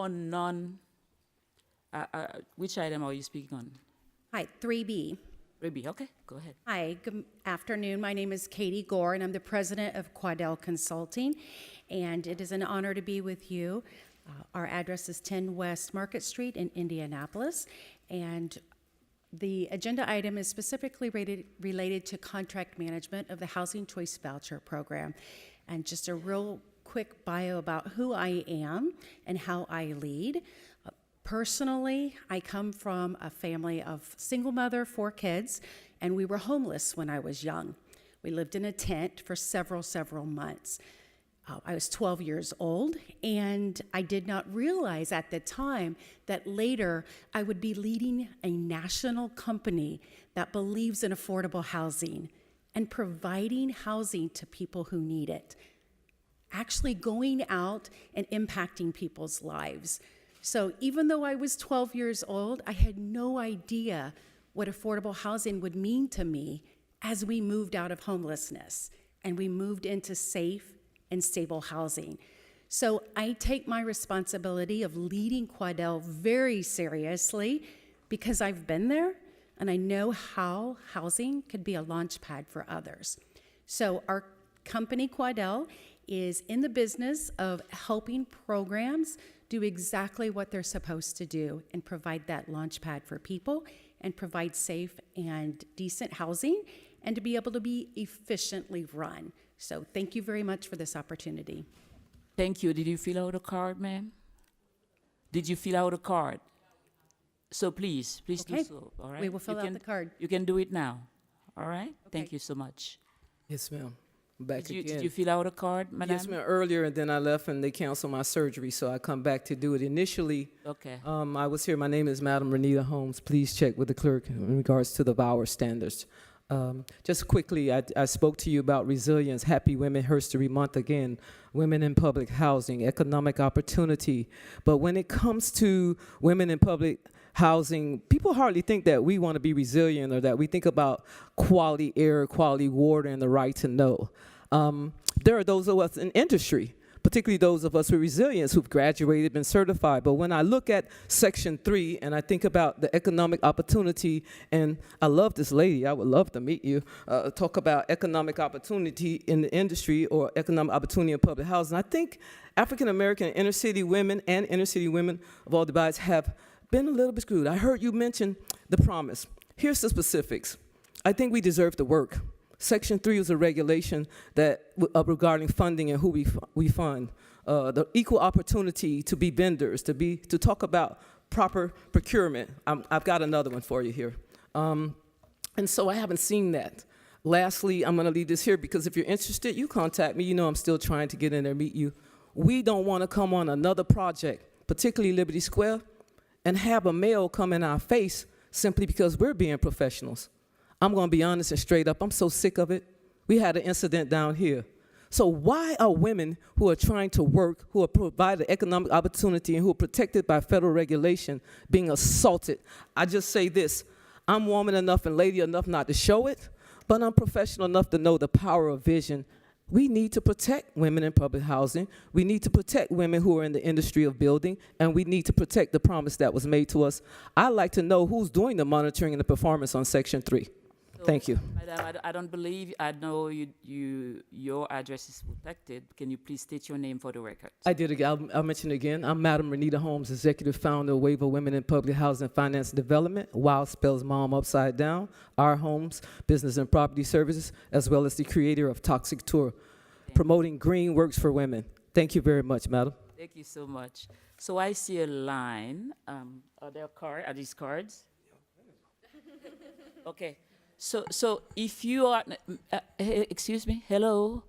On which item are you speaking on? Hi, 3B. Ruby, okay, go ahead. Hi, good afternoon. My name is Katie Gore, and I'm the president of Quadell Consulting, and it is an honor to be with you. Our address is 10 West Market Street in Indianapolis, and the agenda item is specifically related to contract management of the Housing Choice Voucher Program. And just a real quick bio about who I am and how I lead. Personally, I come from a family of single mother, 4 kids, and we were homeless when I was young. We lived in a tent for several months. I was 12 years old, and I did not realize at the time that later I would be leading a national company that believes in affordable housing and providing housing to people who need it, actually going out and impacting people's lives. So even though I was 12 years old, I had no idea what affordable housing would mean to me as we moved out of homelessness and we moved into safe and stable housing. So I take my responsibility of leading Quadell very seriously because I've been there and I know how housing could be a launch pad for others. So our company, Quadell, is in the business of helping programs do exactly what they're supposed to do and provide that launch pad for people and provide safe and decent housing and to be able to be efficiently run. So thank you very much for this opportunity. Thank you. Did you fill out a card, ma'am? Did you fill out a card? So please Okay. do so, all right? We will fill out the card. You can do it now, all right? Thank you so much. Yes, ma'am. Back again. Did you fill out a card, madam? Yes, ma'am. Earlier, and then I left, and they canceled my surgery, so I come back to do it. Initially, Okay. I was here. My name is Madam Renita Holmes. Please check with the clerk in regards to the VOWER standards. Just quickly, I spoke to you about resilience, Happy Women History Month again, women in public housing, economic opportunity. But when it comes to women in public housing, people hardly think that we want to be resilient or that we think about quality air, quality water, and the right to know. There are those of us in industry, particularly those of us with resilience who've graduated, been certified. But when I look at Section 3 and I think about the economic opportunity, and I love this lady, I would love to meet you, talk about economic opportunity in the industry or economic opportunity in public housing. I think African-American inner city women and inner city women of all divides have been a little bit screwed. I heard you mention the promise. Here's the specifics. I think we deserve to work. Section 3 is a regulation that regarding funding and who we fund. The equal opportunity to be vendors, to talk about proper procurement. I've got another one for you here. And so I haven't seen that. Lastly, I'm going to leave this here because if you're interested, you contact me. You know I'm still trying to get in there, meet you. We don't want to come on another project, particularly Liberty Square, and have a male come in our face simply because we're being professionals. I'm going to be honest and straight up. I'm so sick of it. We had an incident down here. So why are women who are trying to work, who are provided economic opportunity, and who are protected by federal regulation being assaulted? I just say this. I'm woman enough and lady enough not to show it, but I'm professional enough to know the power of vision. We need to protect women in public housing. We need to protect women who are in the industry of building, and we need to protect the promise that was made to us. I'd like to know who's doing the monitoring and the performance on Section 3. Thank you. Madam, I don't believe, I know your address is protected. Can you please state your name for the record? I did again. I'll mention it again. I'm Madam Renita Holmes, executive founder of Wave of Women in Public Housing Finance and Development. WOW spells mom upside down. Our Homes, Business and Property Services, as well as the creator of Toxic Tour, promoting green works for women. Thank you very much, madam. Thank you so much. So I see a line. Are these cards? Okay. So if you are, excuse me, hello,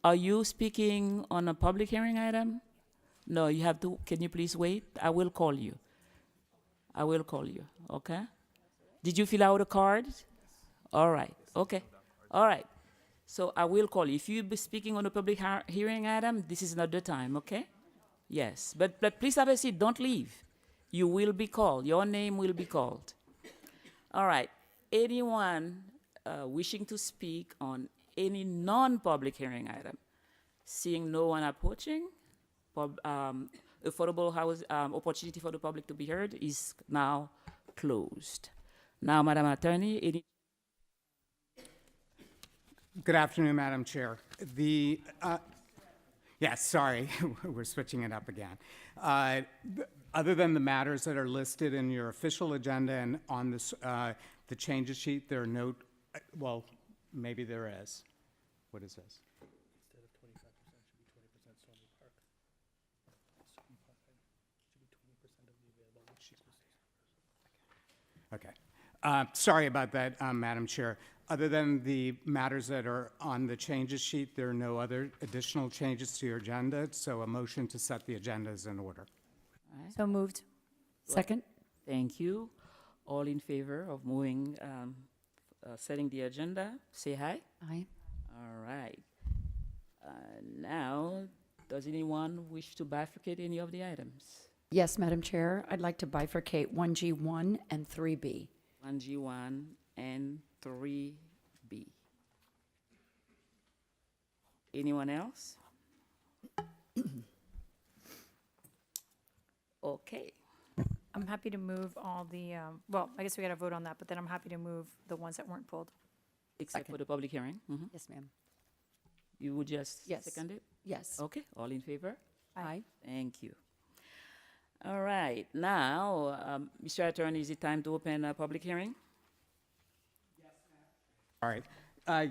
are you speaking on a public hearing item? No, you have to, can you please wait? I will call you. I will call you, okay? Did you fill out a card? All right, okay, all right. So I will call you. If you be speaking on a public hearing item, this is not the time, okay? Yes, but please have a seat, don't leave. You will be called, your name will be called. All right. Anyone wishing to speak on any non-public hearing item? Seeing no one approaching, affordable house opportunity for the public to be heard is now closed. Now, Madam Attorney, any Good afternoon, Madam Chair. Yes, sorry, we're switching it up again. Other than the matters that are listed in your official agenda and on this, the changes sheet, there are no, well, maybe there is. What is this? Okay. Sorry about that, Madam Chair. Other than the matters that are on the changes sheet, there are no other additional changes to your agenda, so a motion to set the agenda is in order. So moved. Second? Thank you. All in favor of moving, setting the agenda, say aye. Aye. All right. Now, does anyone wish to bifurcate any of the items? Yes, Madam Chair, I'd like to bifurcate 1G1 and 3B. 1G1 and 3B. Anyone else? Okay. I'm happy to move all the, well, I guess we got to vote on that, but then I'm happy to move the ones that weren't pulled. Except for the public hearing? Mhm. Yes, ma'am. You would just Yes. second it? Yes. Okay, all in favor? Aye. Thank you. All right, now, Mr. Attorney, is it time to open a public hearing? All right.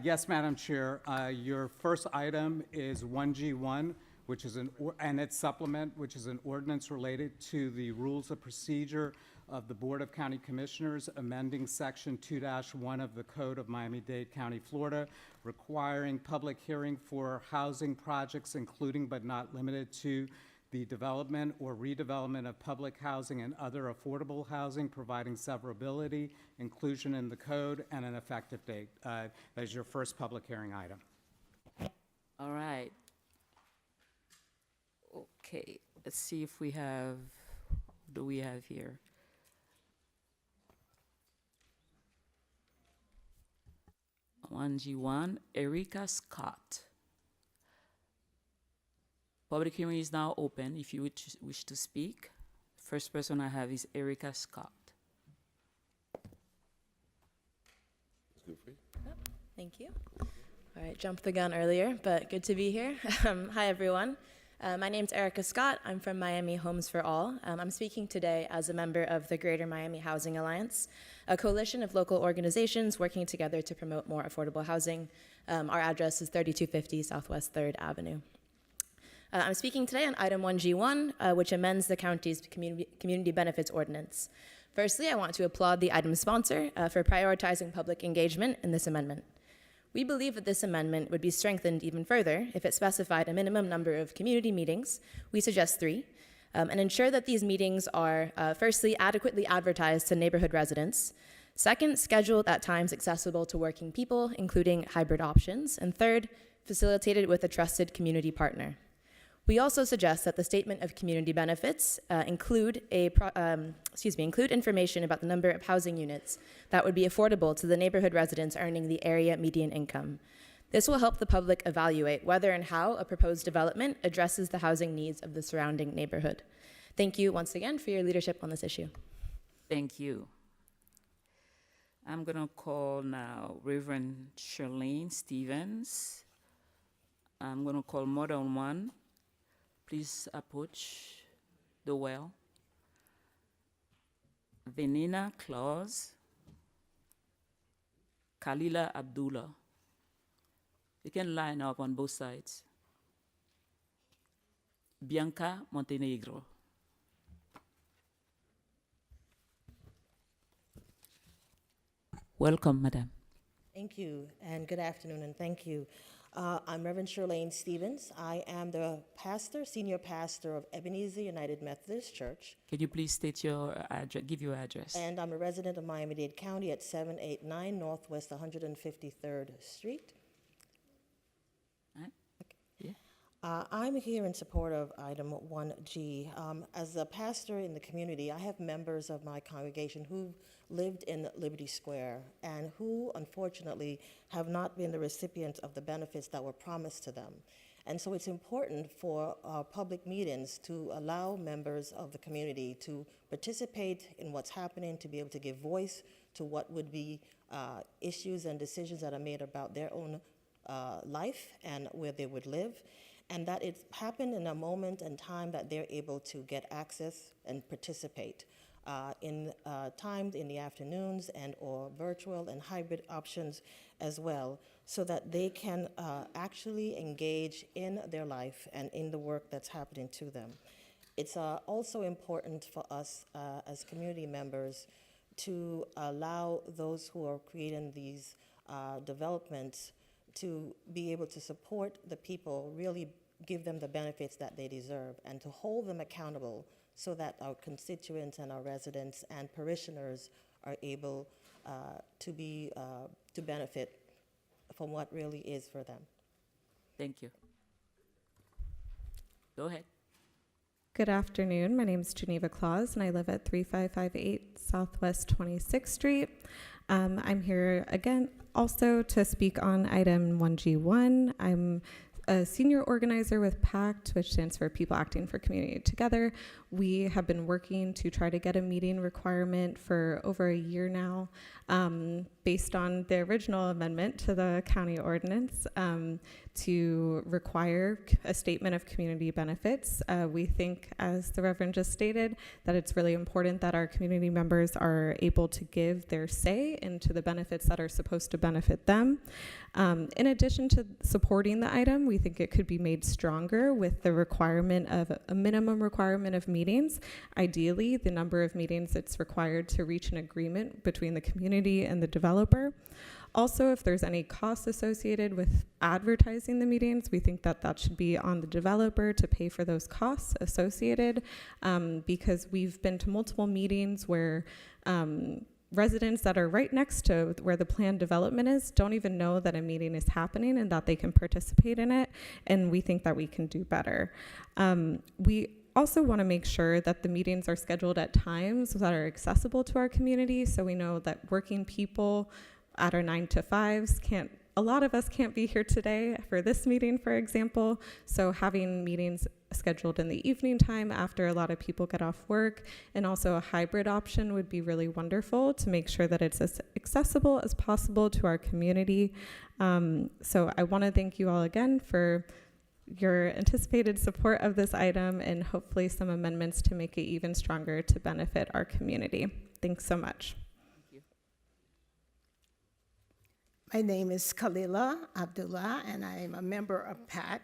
Yes, Madam Chair. Your first item is 1G1, which is and its supplement, which is an ordinance related to the rules of procedure of the Board of County Commissioners, amending Section 2-1 of the Code of Miami-Dade County, Florida, requiring public hearing for housing projects, including but not limited to the development or redevelopment of public housing and other affordable housing, providing severability, inclusion in the code, and an effective date. That is your first public hearing item. All right. Okay, let's see if we have, what do we have here? One G1, Erika Scott. Public hearing is now open if you wish to speak. First person I have is Erika Scott. Thank you. All right, jumped the gun earlier, but good to be here. Hi, everyone. My name's Erica Scott. I'm from Miami Homes for All. I'm speaking today as a member of the Greater Miami Housing Alliance, a coalition of local organizations working together to promote more affordable housing. Our address is 3250 Southwest 3rd Avenue. I'm speaking today on item 1G1, which amends the county's community benefits ordinance. Firstly, I want to applaud the item sponsor for prioritizing public engagement in this amendment. We believe that this amendment would be strengthened even further if it specified a minimum number of community meetings, we suggest 3, and ensure that these meetings are, firstly, adequately advertised to neighborhood residents, second, scheduled at times accessible to working people, including hybrid options, and third, facilitated with a trusted community partner. We also suggest that the statement of community benefits include information about the number of housing units that would be affordable to the neighborhood residents earning the area median income. This will help the public evaluate whether and how a proposed development addresses the housing needs of the surrounding neighborhood. Thank you once again for your leadership on this issue. Thank you. I'm gonna call now Reverend Charlene Stevens. I'm gonna call more than one. Please approach the well. Venina Claus, Kalila Abdullah. You can line up on both sides. Bianca Montenegro. Welcome, madam. Thank you, and good afternoon, and thank you. I'm Reverend Charlene Stevens. I am the pastor, senior pastor of Ebenezer United Methodist Church, Can you please state your address, give your address? and I'm a resident of Miami-Dade County at 789 Northwest 153rd Street. Right? Yeah. I'm here in support of item 1G. As a pastor in the community, I have members of my congregation who lived in Liberty Square and who, unfortunately, have not been the recipients of the benefits that were promised to them. And so it's important for our public meetings to allow members of the community to participate in what's happening, to be able to give voice to what would be issues and decisions that are made about their own life and where they would live, and that it happened in a moment and time that they're able to get access and participate in times in the afternoons and or virtual and hybrid options as well, so that they can actually engage in their life and in the work that's happening to them. It's also important for us as community members to allow those who are creating these developments to be able to support the people, really give them the benefits that they deserve, and to hold them accountable so that our constituents and our residents and parishioners are able to benefit from what really is for them. Thank you. Go ahead. Good afternoon. My name is Geneva Claus, and I live at 3558 Southwest 26th Street. I'm here again also to speak on item 1G1. I'm a senior organizer with PACT, which stands for People Acting for Community Together. We have been working to try to get a meeting requirement for over a year now, based on the original amendment to the county ordinance to require a statement of community benefits. We think, as the Reverend just stated, that it's really important that our community members are able to give their say into the benefits that are supposed to benefit them. In addition to supporting the item, we think it could be made stronger with the requirement of a minimum requirement of meetings. Ideally, the number of meetings that's required to reach an agreement between the community and the developer. Also, if there's any costs associated with advertising the meetings, we think that that should be on the developer to pay for those costs associated, because we've been to multiple meetings where residents that are right next to where the planned development is don't even know that a meeting is happening and that they can participate in it, and we think that we can do better. We also want to make sure that the meetings are scheduled at times that are accessible to our community, so we know that working people at our 9 to 5s a lot of us can't be here today for this meeting, for example, so having meetings scheduled in the evening time after a lot of people get off work, and also a hybrid option would be really wonderful to make sure that it's as accessible as possible to our community. So I want to thank you all again for your anticipated support of this item, and hopefully some amendments to make it even stronger to benefit our community. Thanks so much. My name is Khalila Abdullah, and I am a member of PAC.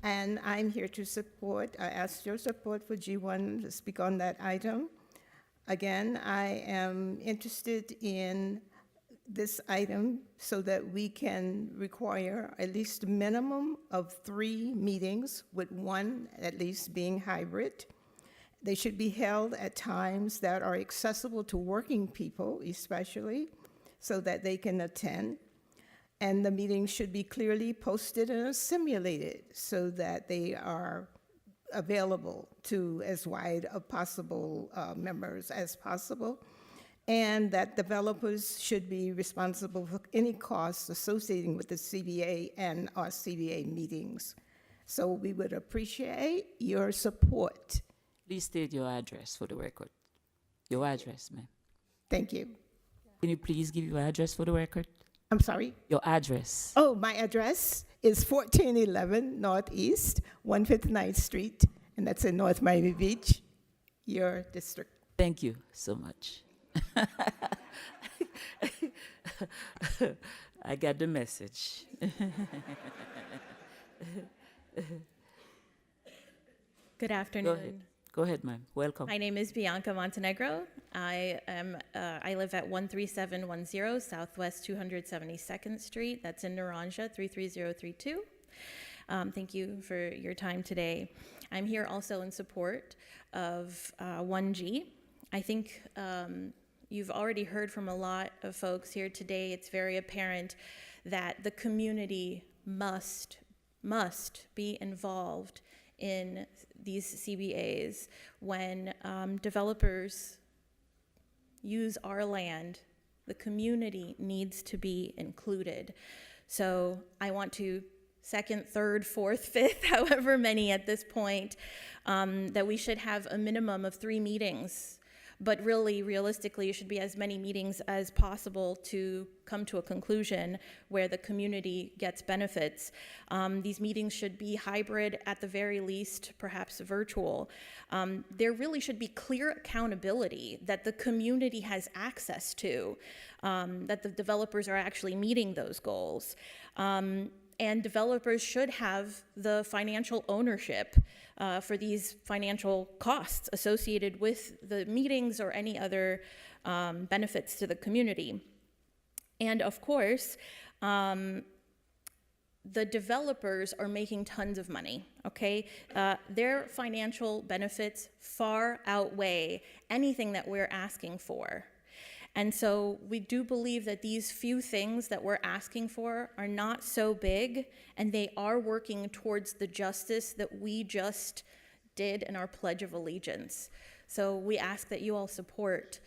And I'm here to support, I ask your support for G1 to speak on that item. Again, I am interested in this item so that we can require at least a minimum of 3 meetings, with one at least being hybrid. They should be held at times that are accessible to working people, especially, so that they can attend. And the meetings should be clearly posted and simulated so that they are available to as wide of possible members as possible. And that developers should be responsible for any costs associated with the CBA and our CBA meetings. So we would appreciate your support. Please state your address for the record. Your address, ma'am. Thank you. Can you please give your address for the record? I'm sorry? Your address. Oh, my address is 1411 Northeast 159th Street, and that's in North Miami Beach, your district. Thank you so much. I got the message. Good afternoon. Go ahead, ma'am. Welcome. My name is Bianca Montenegro. I live at 13710 Southwest 272nd Street. That's in Naranja, 33032. Thank you for your time today. I'm here also in support of 1G. I think you've already heard from a lot of folks here today. It's very apparent that the community must be involved in these CBAs. When developers use our land, the community needs to be included. So I want to second, third, fourth, fifth, however many at this point, that we should have a minimum of 3 meetings. But really, realistically, it should be as many meetings as possible to come to a conclusion where the community gets benefits. These meetings should be hybrid, at the very least, perhaps virtual. There really should be clear accountability that the community has access to, that the developers are actually meeting those goals. And developers should have the financial ownership for these financial costs associated with the meetings or any other benefits to the community. And of course, the developers are making tons of money, okay? Their financial benefits far outweigh anything that we're asking for. And so we do believe that these few things that we're asking for are not so big, and they are working towards the justice that we just did in our Pledge of Allegiance. So we ask that you all support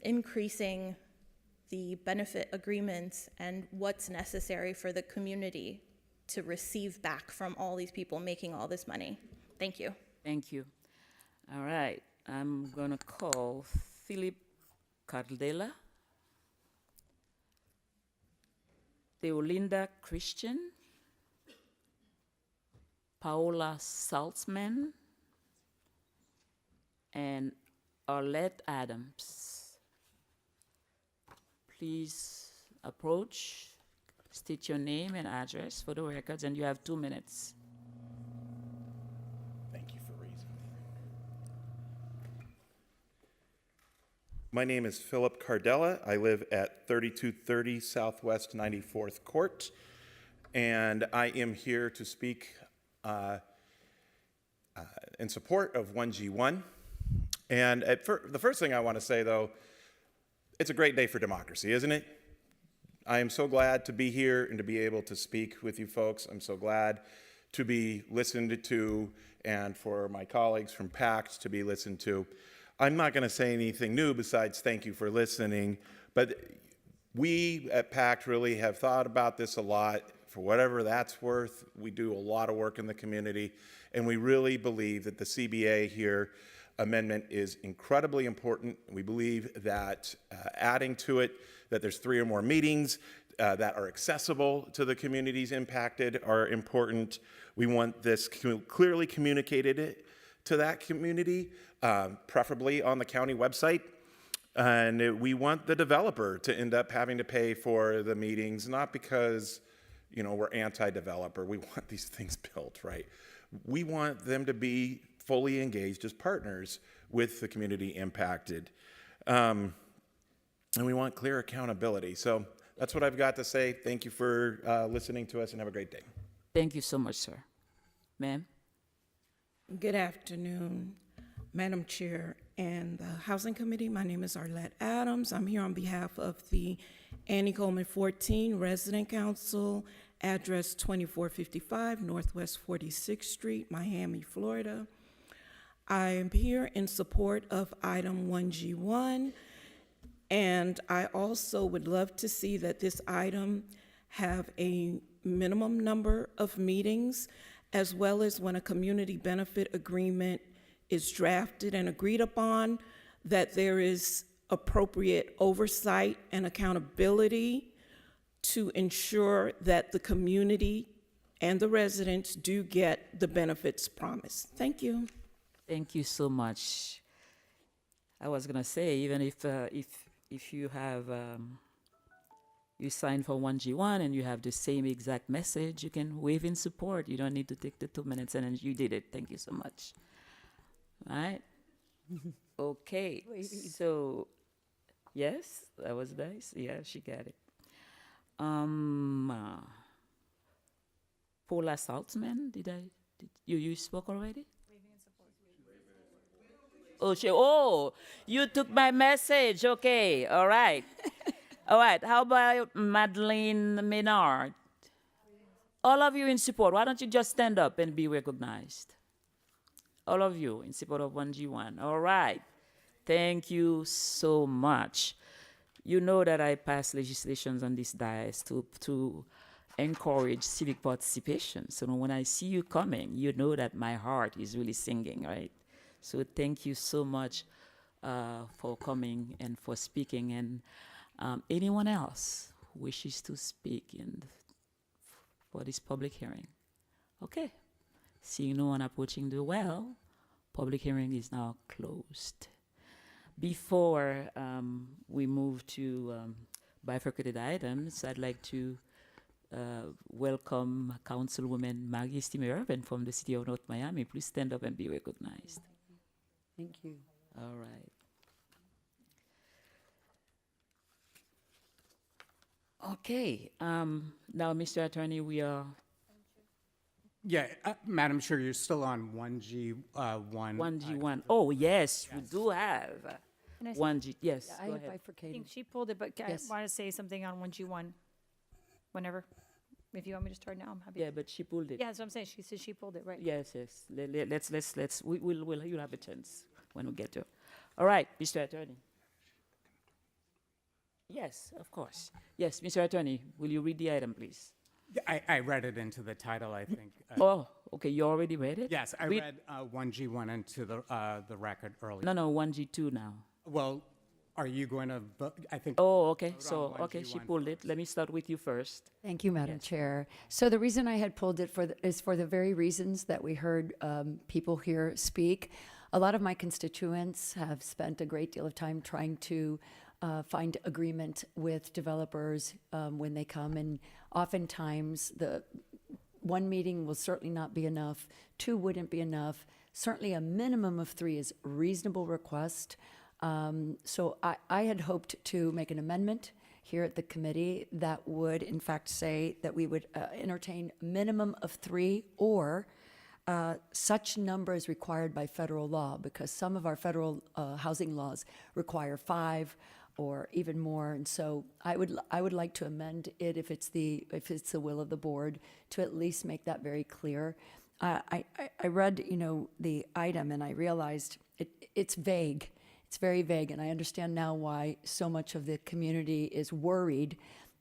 increasing the benefit agreements and what's necessary for the community to receive back from all these people making all this money. Thank you. Thank you. All right, I'm gonna call Philip Cardella, Deolinda Christian, Paola Saltzman, and Arlette Adams. Please approach, state your name and address for the records, and you have 2 minutes. Thank you for raising that. My name is Philip Cardella. I live at 3230 Southwest 94th Court, and I am here to speak in support of 1G1. And the first thing I want to say, though, it's a great day for democracy, isn't it? I am so glad to be here and to be able to speak with you folks. I'm so glad to be listened to, and for my colleagues from PACT to be listened to. I'm not going to say anything new besides thank you for listening, but we at PACT really have thought about this a lot. For whatever that's worth, we do a lot of work in the community, and we really believe that the CBA here amendment is incredibly important. We believe that adding to it, that there's 3 or more meetings that are accessible to the communities impacted are important. We want this clearly communicated to that community, preferably on the county website. And we want the developer to end up having to pay for the meetings, not because, you know, we're anti-developer. We want these things built, right? We want them to be fully engaged as partners with the community impacted. And we want clear accountability. So that's what I've got to say. Thank you for listening to us, and have a great day. Thank you so much, sir. Ma'am? Good afternoon, Madam Chair and the Housing Committee. My name is Arlette Adams. I'm here on behalf of the Annie Coleman 14 Resident Council, address 2455 Northwest 46th Street, Miami, Florida. I am here in support of item 1G1, and I also would love to see that this item have a minimum number of meetings, as well as when a community benefit agreement is drafted and agreed upon, that there is appropriate oversight and accountability to ensure that the community and the residents do get the benefits promised. Thank you. Thank you so much. I was gonna say, even if you have you sign for 1G1 and you have the same exact message, you can wave in support. You don't need to take the 2 minutes, and then you did it. Thank you so much. All right. Okay. So, yes, that was nice. Yeah, she got it. Paula Saltzman, did you spoke already? Oh, you took my message. Okay, all right. All right, how about Madeleine Menard? All of you in support. Why don't you just stand up and be recognized? All of you in support of 1G1. All right. Thank you so much. You know that I pass legislations on this dais to encourage civic participation. So when I see you coming, you know that my heart is really singing, right? So thank you so much for coming and for speaking. And anyone else wishes to speak for this public hearing? Okay. Seeing no one approaching the well, public hearing is now closed. Before we move to bifurcated items, I'd like to welcome Councilwoman Maggie Stimer-Irvin from the city of North Miami. Please stand up and be recognized. Thank you. All right. Okay. Now, Mr. Attorney, we are Yeah, Madam Chair, you're still on 1G1. 1G1. Oh, yes, we do have Can I say- 1G. Yes, I go have ahead. I bifurcated. think she pulled it, but Yes. I want to say something on 1G1, whenever. If you want me to start now, I'm happy. Yeah, but she pulled it. Yeah, that's what I'm saying. She said she pulled it, right? Yes, yes. You'll have a chance when we get to. All right, Mr. Attorney. Yes, of course. Yes, Mr. Attorney, will you read the item, please? I read it into the title, I think. Oh, okay, you already read it? Yes, I Read- read 1G1 into the record earlier. No, 1G2 now. Well, are you going to, I think. Oh, okay, vote so, on okay, she 1G1 pulled it. Let me start with you first. Thank you, Madam Chair. So the reason I had pulled it is for the very reasons that we heard people here speak. A lot of my constituents have spent a great deal of time trying to find agreement with developers when they come, and oftentimes the one meeting will certainly not be enough. 2 wouldn't be enough. Certainly a minimum of 3 is a reasonable request. So I had hoped to make an amendment here at the committee that would in fact say that we would entertain a minimum of 3 or such number is required by federal law, because some of our federal housing laws require 5 or even more. And so I would like to amend it if it's the will of the board to at least make that very clear. I read the item and I realized it's vague. It's very vague, and I understand now why so much of the community is worried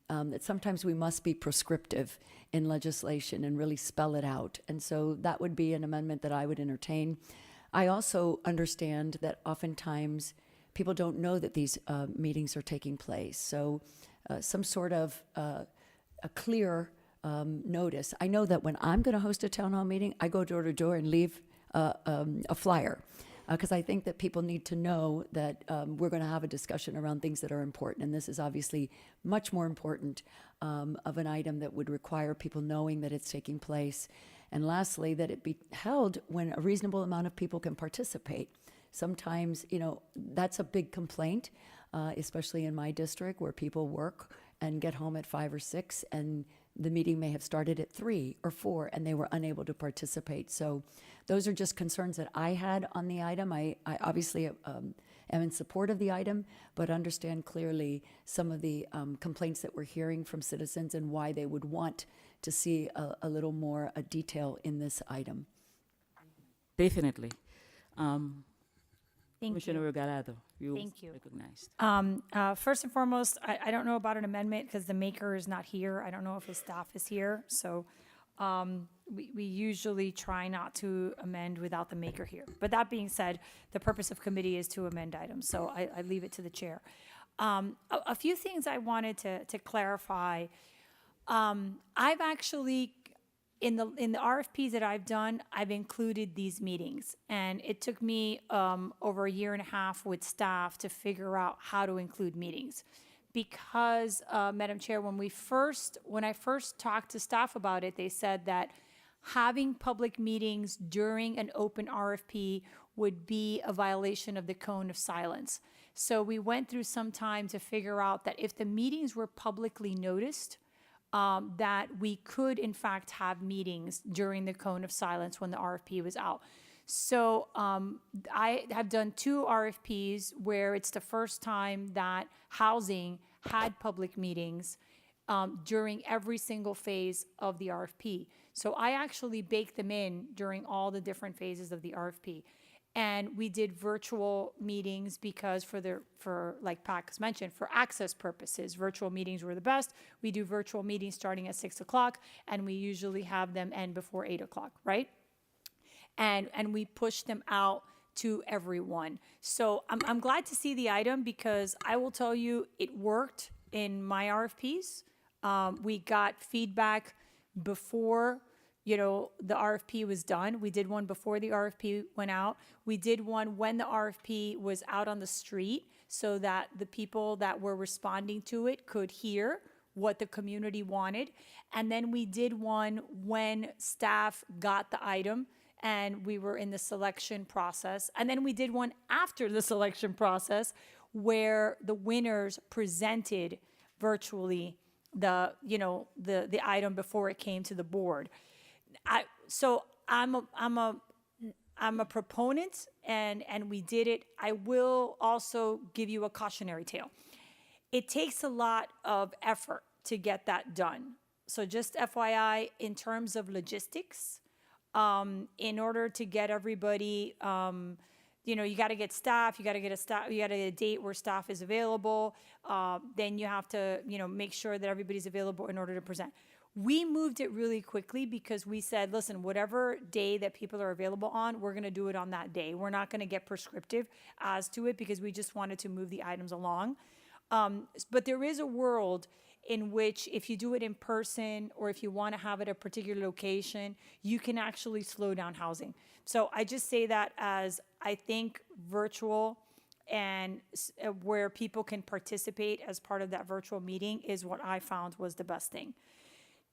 that sometimes we must be prescriptive in legislation and really spell it out. And so that would be an amendment that I would entertain. I also understand that oftentimes people don't know that these meetings are taking place. So some sort of a clear notice. I know that when I'm going to host a town hall meeting, I go door to door and leave a flyer, because I think that people need to know that we're going to have a discussion around things that are important. And this is obviously much more important of an item that would require people knowing that it's taking place. And lastly, that it be held when a reasonable amount of people can participate. Sometimes, that's a big complaint, especially in my district where people work and get home at 5 or 6, and the meeting may have started at 3 or 4 and they were unable to participate. So those are just concerns that I had on the item. I obviously am in support of the item, but understand clearly some of the complaints that we're hearing from citizens and why they would want to see a little more detail in this item. Definitely. Thank Commissioner you. Regalado, you Thank you. recognized. First and foremost, I don't know about an amendment because the maker is not here. I don't know if his staff is here. So we usually try not to amend without the maker here. But that being said, the purpose of committee is to amend items. So I leave it to the chair. A few things I wanted to clarify. I've actually, in the RFPs that I've done, I've included these meetings. And it took me over a year and a half with staff to figure out how to include meetings. Because, Madam Chair, when I first talked to staff about it, they said that having public meetings during an open RFP would be a violation of the cone of silence. So we went through some time to figure out that if the meetings were publicly noticed, that we could in fact have meetings during the cone of silence when the RFP was out. So I have done 2 RFPs where it's the first time that housing had public meetings during every single phase of the RFP. So I actually baked them in during all the different phases of the RFP. And we did virtual meetings because for like Pat has mentioned, for access purposes, virtual meetings were the best. We do virtual meetings starting at 6 o'clock, and we usually have them end before 8 o'clock, right? And we push them out to everyone. So I'm glad to see the item because I will tell you it worked in my RFPs. We got feedback before, the RFP was done. We did one before the RFP went out. We did one when the RFP was out on the street so that the people that were responding to it could hear what the community wanted. And then we did one when staff got the item and we were in the selection process. And then we did one after the selection process where the winners presented virtually the item before it came to the board. I'm a proponent and we did it. I will also give you a cautionary tale. It takes a lot of effort to get that done. So just FYI, in terms of logistics, in order to get everybody, you got to get staff, you got to get a date where staff is available. Then you have to, make sure that everybody's available in order to present. We moved it really quickly because we said, listen, whatever day that people are available on, we're going to do it on that day. We're not going to get prescriptive as to it because we just wanted to move the items along. But there is a world in which if you do it in person or if you want to have it at a particular location, you can actually slow down housing. So I just say that as I think virtual and where people can participate as part of that virtual meeting is what I found was the best thing.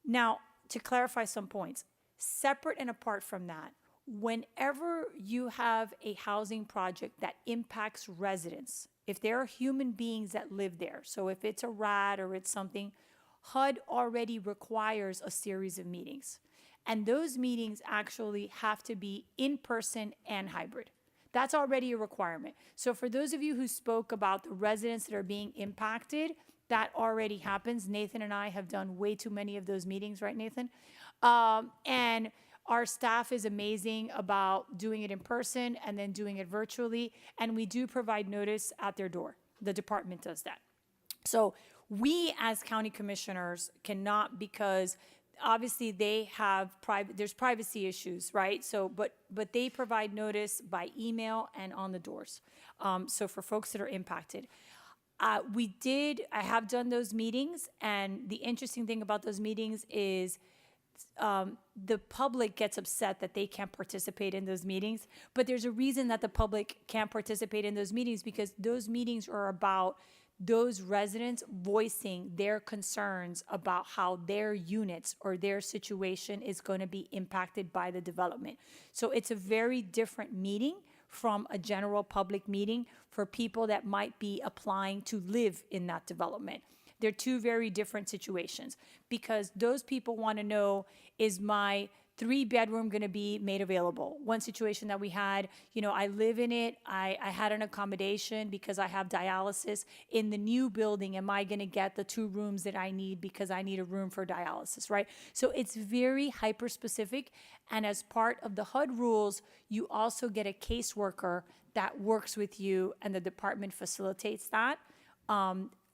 Now, to clarify some points, separate and apart from that, whenever you have a housing project that impacts residents, if there are human beings that live there, so if it's a rat or it's something, HUD already requires a series of meetings. And those meetings actually have to be in person and hybrid. That's already a requirement. So for those of you who spoke about the residents that are being impacted, that already happens. Nathan and I have done way too many of those meetings, right, Nathan? And our staff is amazing about doing it in person and then doing it virtually. And we do provide notice at their door. The department does that. So we as county commissioners cannot, because obviously they have there's privacy issues, right? So, but they provide notice by email and on the doors. So for folks that are impacted. I have done those meetings, and the interesting thing about those meetings is the public gets upset that they can't participate in those meetings, but there's a reason that the public can't participate in those meetings because those meetings are about those residents voicing their concerns about how their units or their situation is going to be impacted by the development. So it's a very different meeting from a general public meeting for people that might be applying to live in that development. They're two very different situations because those people want to know, is my 3-bedroom going to be made available? One situation that we had, I live in it. I had an accommodation because I have dialysis. In the new building, am I going to get the 2 rooms that I need because I need a room for dialysis, right? So it's very hyper specific. And as part of the HUD rules, you also get a caseworker that works with you, and the department facilitates that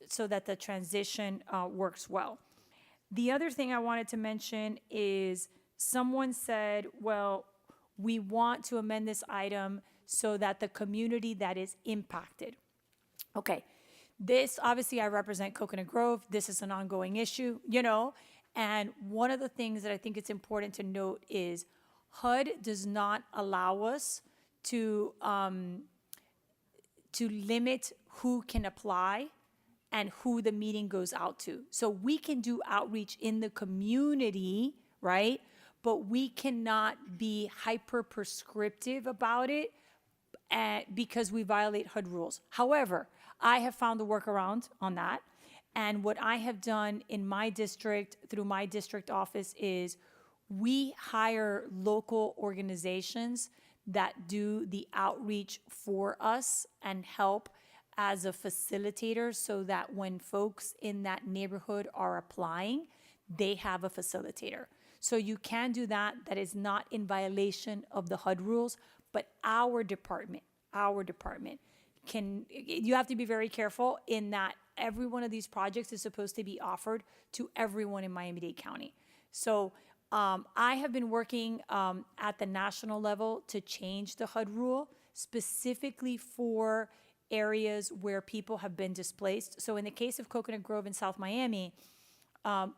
so that the transition works well. The other thing I wanted to mention is someone said, well, we want to amend this item so that the community that is impacted. Okay, this, obviously I represent Coconut Grove. This is an ongoing issue, and one of the things that I think it's important to note is HUD does not allow us to limit who can apply and who the meeting goes out to. So we can do outreach in the community, right? But we cannot be hyper prescriptive about it because we violate HUD rules. However, I have found a workaround on that. And what I have done in my district, through my district office, is we hire local organizations that do the outreach for us and help as a facilitator so that when folks in that neighborhood are applying, they have a facilitator. So you can do that. That is not in violation of the HUD rules, but our department you have to be very careful in that every one of these projects is supposed to be offered to everyone in Miami-Dade County. So I have been working at the national level to change the HUD rule specifically for areas where people have been displaced. So in the case of Coconut Grove in South Miami,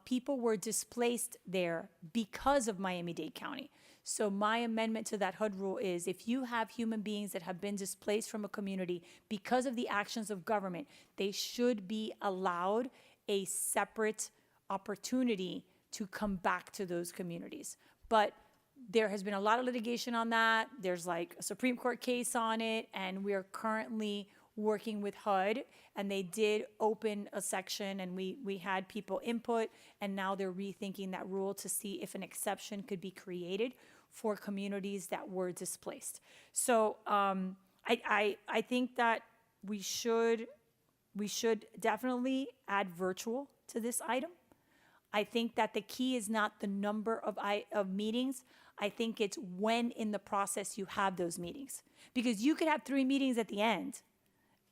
people were displaced there because of Miami-Dade County. So my amendment to that HUD rule is if you have human beings that have been displaced from a community because of the actions of government, they should be allowed a separate opportunity to come back to those communities. But there has been a lot of litigation on that. There's like a Supreme Court case on it, and we are currently working with HUD, and they did open a section, and we had people input, and now they're rethinking that rule to see if an exception could be created for communities that were displaced. So I think that we should definitely add virtual to this item. I think that the key is not the number of meetings. I think it's when in the process you have those meetings. Because you could have 3 meetings at the end,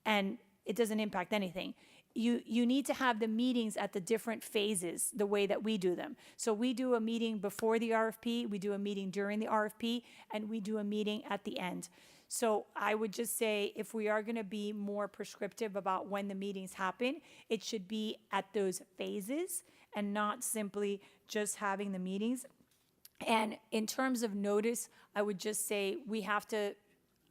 and it doesn't impact anything. You need to have the meetings at the different phases, the way that we do them. So we do a meeting before the RFP, we do a meeting during the RFP, and we do a meeting at the end. So I would just say if we are gonna be more prescriptive about when the meetings happen, it should be at those phases and not simply just having the meetings. And in terms of notice, I would just say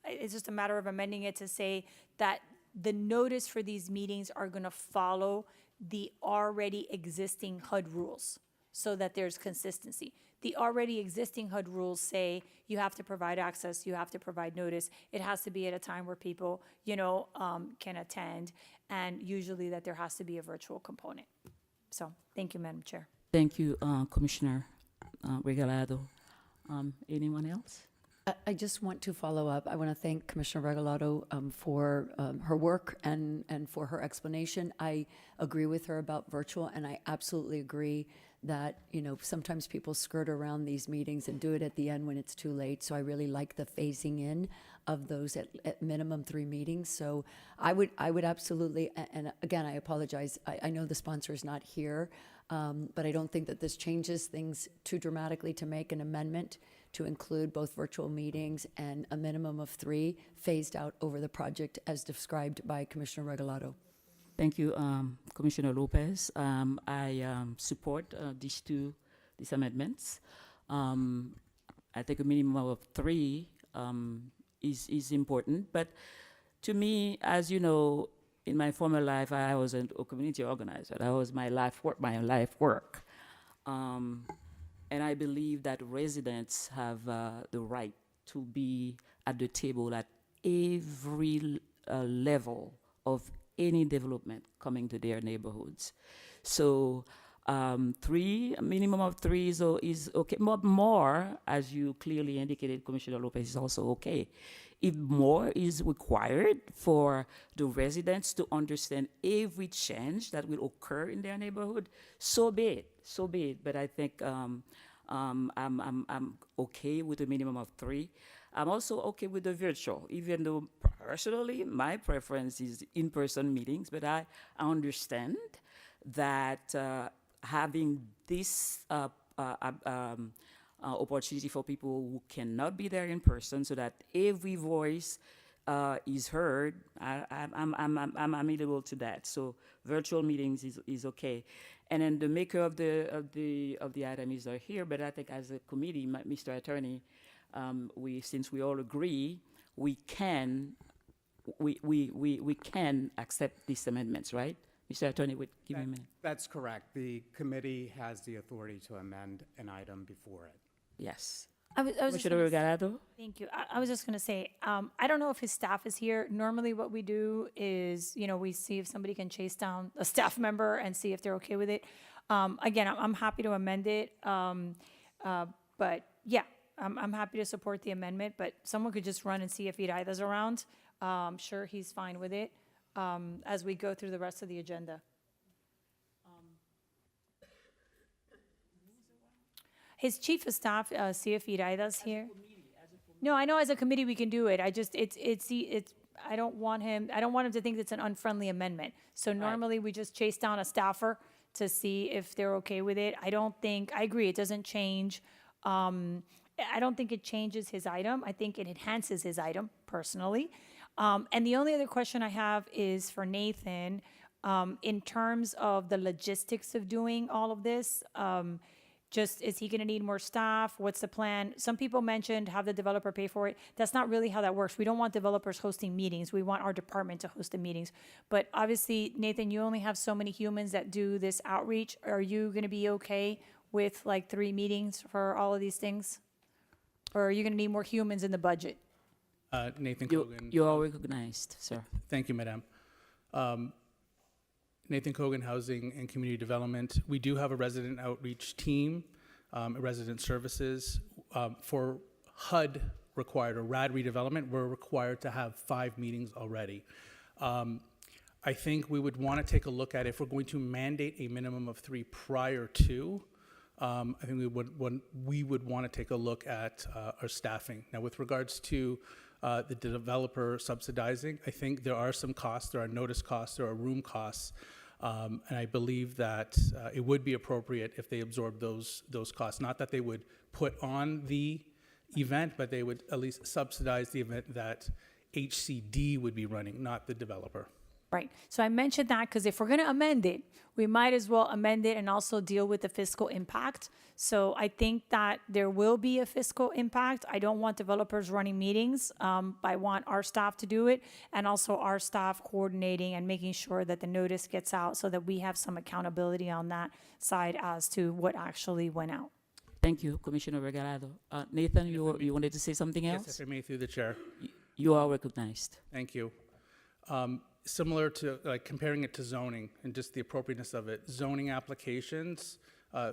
it's just a matter of amending it to say that the notice for these meetings are going to follow the already existing HUD rules so that there's consistency. The already existing HUD rules say you have to provide access, you have to provide notice. It has to be at a time where people, can attend, and usually that there has to be a virtual component. So, thank you, Madam Chair. Thank you, Commissioner Regalado. Anyone else? I just want to follow up. I want to thank Commissioner Regalado for her work and for her explanation. I agree with her about virtual, and I absolutely agree that, sometimes people skirt around these meetings and do it at the end when it's too late. So I really like the phasing in of those at minimum 3 meetings. So I would absolutely, and again, I apologize. I know the sponsor is not here, but I don't think that this changes things too dramatically to make an amendment to include both virtual meetings and a minimum of 3 phased out over the project as described by Commissioner Regalado. Thank you, Commissioner Lopez. I support these amendments. I think a minimum of 3 is important. But to me, as you know, in my former life, I was a community organizer. That was my life work. And I believe that residents have the right to be at the table at every level of any development coming to their neighborhoods. So a minimum of 3 is okay. More, as you clearly indicated, Commissioner Lopez, is also okay. If more is required for the residents to understand every change that will occur in their neighborhood, so be it. But I think I'm okay with a minimum of 3. I'm also okay with the virtual, even though personally my preference is in-person meetings. But I understand that having this opportunity for people who cannot be there in person, so that every voice is heard, I'm amenable to that. So virtual meetings is okay. And then the maker of the item is here, but I think as a committee, Mr. Attorney, since we all agree, we can accept these amendments, right? Mr. Attorney, would give me a minute. That's correct. The committee has the authority to amend an item before it. Yes. I was just Commissioner gonna Regalado? Thank you. I was just going to say, I don't know if his staff is here. Normally what we do is, we see if somebody can chase down a staff member and see if they're okay with it. Again, I'm happy to amend it. But yeah, I'm happy to support the amendment, but someone could just run and see if Iraida's around. I'm sure he's fine with it as we go through the rest of the agenda. His chief of staff, CF Iraida's here. No, I know as a committee we can do it. I just, I don't want him to think it's an unfriendly amendment. So normally we just chase down a staffer to see if they're okay with it. I agree, it doesn't change. I don't think it changes his item. I think it enhances his item personally. And the only other question I have is for Nathan, in terms of the logistics of doing all of this. Just, is he gonna need more staff? What's the plan? Some people mentioned have the developer pay for it. That's not really how that works. We don't want developers hosting meetings. We want our department to host the meetings. But obviously, Nathan, you only have so many humans that do this outreach. Are you gonna be okay with like 3 meetings for all of these things? Or are you gonna need more humans in the budget? Nathan Kogan. You are recognized, sir. Thank you, Madam. Nathan Kogan, Housing and Community Development. We do have a resident outreach team, resident services. For HUD required, or RAD redevelopment, we're required to have 5 meetings already. I think we would want to take a look at if we're going to mandate a minimum of 3 prior to. I think we would want to take a look at our staffing. Now, with regards to the developer subsidizing, I think there are some costs. There are notice costs. There are room costs. And I believe that it would be appropriate if they absorb those costs. Not that they would put on the event, but they would at least subsidize the event that HCD would be running, not the developer. Right. So I mentioned that because if we're going to amend it, we might as well amend it and also deal with the fiscal impact. So I think that there will be a fiscal impact. I don't want developers running meetings. I want our staff to do it, and also our staff coordinating and making sure that the notice gets out so that we have some accountability on that side as to what actually went out. Thank you, Commissioner Regalado. Nathan, you wanted to say something else? Yes, if I may, through the chair. You are recognized. Thank you. Similar to, like, comparing it to zoning and just the appropriateness of it, zoning applications,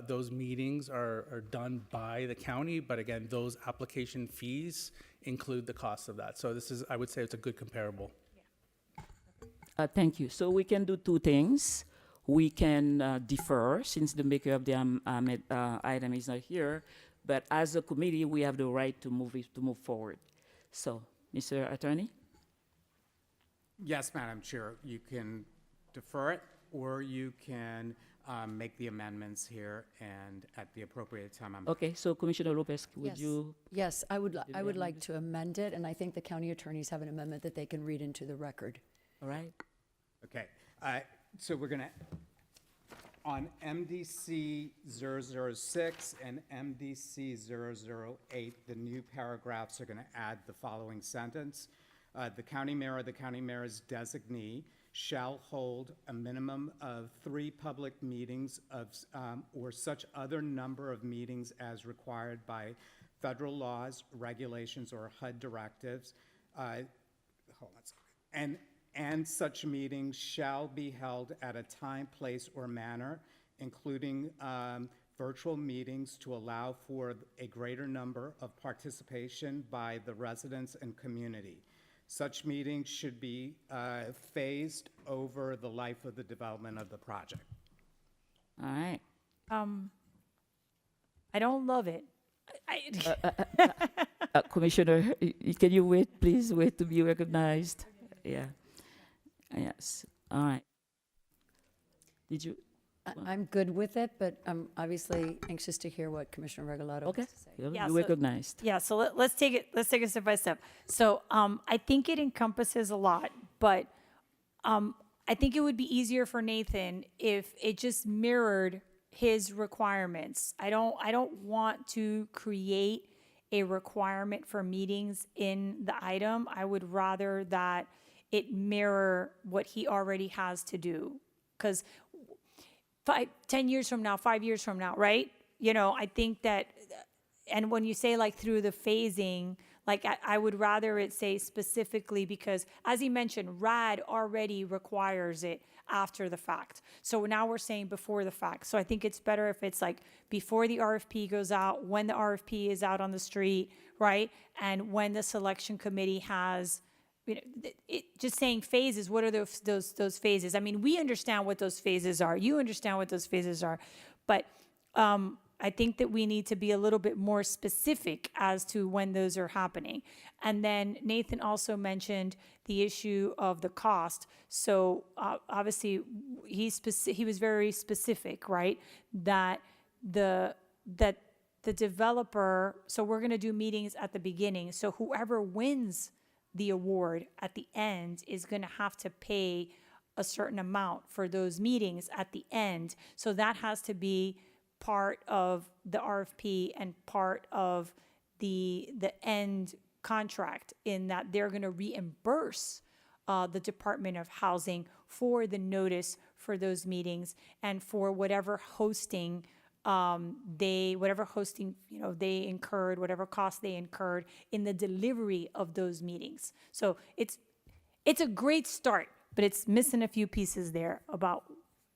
those meetings are done by the county, but again, those application fees include the cost of that. So this is, I would say it's a good comparable. Thank you. So we can do 2 things. We can defer, since the maker of the item is not here, but as a committee, we have the right to move forward. So, Mr. Attorney? Yes, Madam Chair, you can defer it, or you can make the amendments here, and at the appropriate time, Okay, so Commissioner Lopez, would Yes. you? Yes, I would like to amend it, and I think the county attorneys have an amendment that they can read into the record. All right. Okay, so we're gonna, on MDC 006 and MDC 008, the new paragraphs are gonna add the following sentence. The county mayor or the county mayor's designee shall hold a minimum of 3 public meetings of, or such other number of meetings as required by federal laws, regulations, or HUD directives. Hold on a second. And such meetings shall be held at a time, place, or manner, including virtual meetings, to allow for a greater number of participation by the residents and community. Such meetings should be phased over the life of the development of the project. All right. I don't love it. Commissioner, can you wait, please? Wait to be recognized. Yeah. Yes. All right. Did you? I'm good with it, but I'm obviously anxious to hear what Commissioner Regalado Okay. has to say. You Yeah, recognized. Yeah, so let's take it step by step. So I think it encompasses a lot, but I think it would be easier for Nathan if it just mirrored his requirements. I don't want to create a requirement for meetings in the item. I would rather that it mirror what he already has to do. Because 10 years from now, 5 years from now, right? You know, I think that, and when you say like through the phasing, like I would rather it say specifically, because as he mentioned, RAD already requires it after the fact. So now we're saying before the fact. So I think it's better if it's like before the RFP goes out, when the RFP is out on the street, right? And when the selection committee has, you know, just saying phases, what are those phases? I mean, we understand what those phases are. You understand what those phases are. But I think that we need to be a little bit more specific as to when those are happening. And then Nathan also mentioned the issue of the cost. So obviously, he was very specific, right? That the developer. So we're going to do meetings at the beginning. So whoever wins the award at the end is going to have to pay a certain amount for those meetings at the end. So that has to be part of the RFP and part of the end contract, in that they're going to reimburse the Department of Housing for the notice for those meetings and for whatever hosting they incurred, whatever costs they incurred in the delivery of those meetings. So it's a great start, but it's missing a few pieces there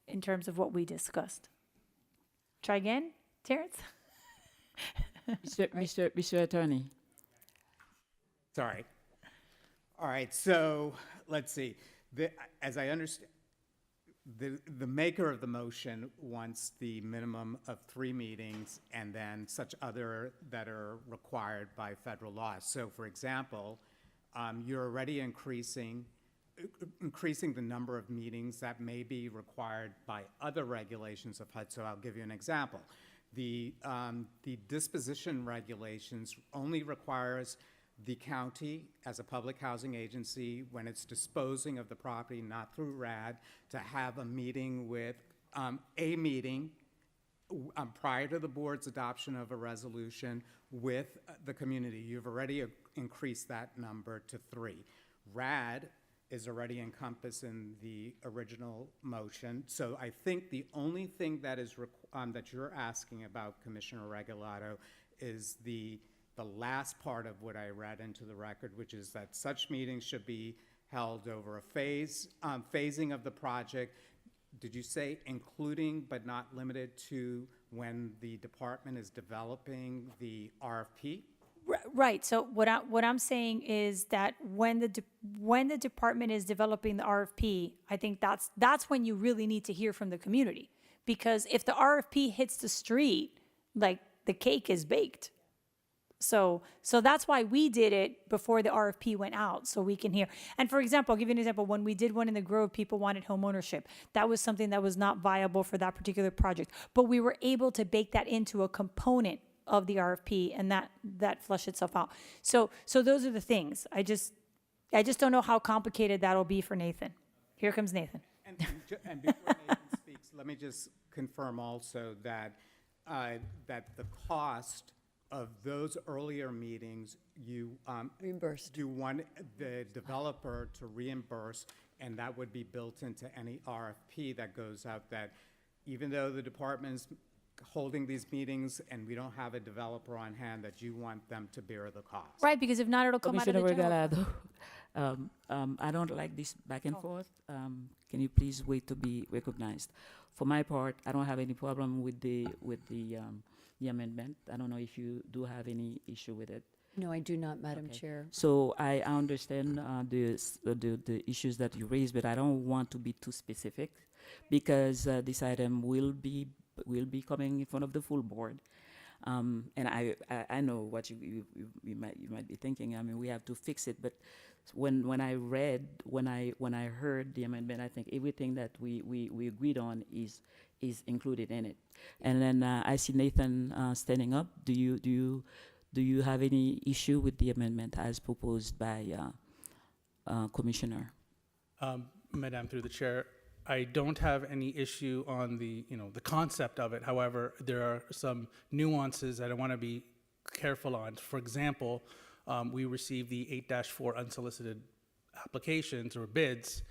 in terms of what we discussed. Try again, Terrence? Mr. Attorney. Sorry. All right, so let's see. As I understand, the maker of the motion wants the minimum of 3 meetings and then such other that are required by federal law. So for example, you're already increasing the number of meetings that may be required by other regulations of HUD. So I'll give you an example. The disposition regulations only requires the county as a public housing agency, when it's disposing of the property, not through RAD, to have a meeting prior to the board's adoption of a resolution with the community. You've already increased that number to 3. RAD is already encompassed in the original motion. So I think the only thing that is that you're asking about, Commissioner Regalado, is the last part of what I read into the record, which is that such meetings should be held over a phasing of the project. Did you say including but not limited to when the department is developing the RFP? Right. So what I'm saying is that when the department is developing the RFP, I think that's when you really need to hear from the community, because if the RFP hits the street, like, the cake is baked. So that's why we did it before the RFP went out, so we can hear. And for example, I'll give you an example. When we did one in the Grove, people wanted home ownership. That was something that was not viable for that particular project, but we were able to bake that into a component of the RFP, and that flushed itself out. So those are the things. I just don't know how complicated that'll be for Nathan. Here comes Nathan. And before Nathan speaks, let me just confirm also that the cost of those earlier meetings, you Reimbursed. you want the developer to reimburse, and that would be built into any RFP that goes out, that even though the department's holding these meetings and we don't have a developer on hand, that you want them to bear the cost. Right, because if not, it'll come out of the Commissioner general Regalado, I don't like this back and forth. Can you please wait to be recognized? For my part, I don't have any problem with the amendment. I don't know if you do have any issue with it. No, I do not, Madam Okay. Chair. So I understand the issues that you raised, but I don't want to be too specific, because this item will be coming in front of the full board. And I know what you might be thinking. I mean, we have to fix it. But when I heard the amendment, I think everything that we agreed on is included in it. And then I see Nathan standing up. Do you have any issue with the amendment as proposed by Commissioner? Madam, through the chair, I don't have any issue on the concept of it. However, there are some nuances that I want to be careful on. For example, we received the 8-4 unsolicited applications or bids.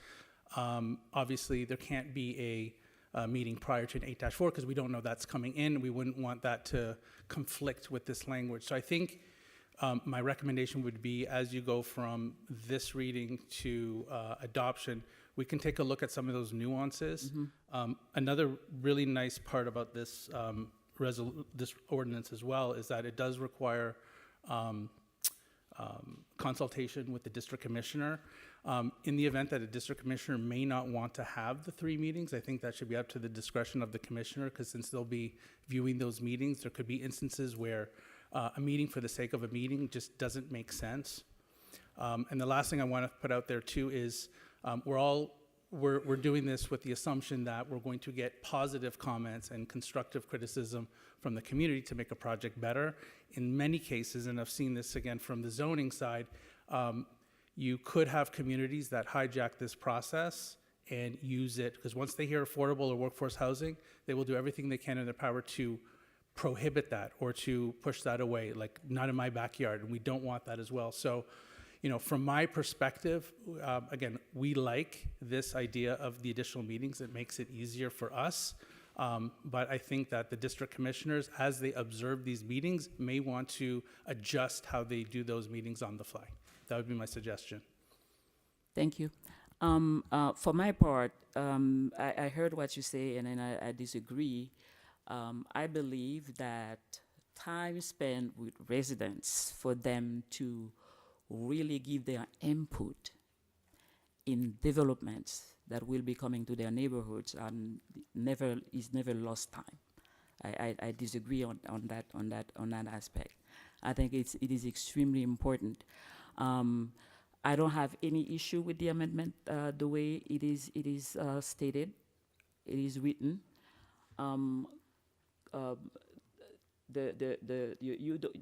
Obviously, there can't be a meeting prior to an 8-4 because we don't know that's coming in. We wouldn't want that to conflict with this language. So I think my recommendation would be, as you go from this reading to adoption, we can take a look at some of those nuances. Mm-hmm. Another really nice part about this this ordinance as well is that it does require consultation with the district commissioner. In the event that a district commissioner may not want to have the 3 meetings, I think that should be up to the discretion of the commissioner, because since they'll be viewing those meetings, there could be instances where a meeting for the sake of a meeting just doesn't make sense. And the last thing I want to put out there too is we're doing this with the assumption that we're going to get positive comments and constructive criticism from the community to make a project better. In many cases, and I've seen this again from the zoning side, you could have communities that hijack this process and use it, because once they hear affordable or workforce housing, they will do everything they can in their power to prohibit that or to push that away, like not in my backyard, and we don't want that as well. So, you know, from my perspective, again, we like this idea of the additional meetings. It makes it easier for us. But I think that the district commissioners, as they observe these meetings, may want to adjust how they do those meetings on the fly. That would be my suggestion. Thank you. For my part, I heard what you say, and then I disagree. I believe that time spent with residents for them to really give their input in developments that will be coming to their neighborhoods and is never lost time. I disagree on that aspect. I think it is extremely important. I don't have any issue with the amendment the way it is stated, it is written. Do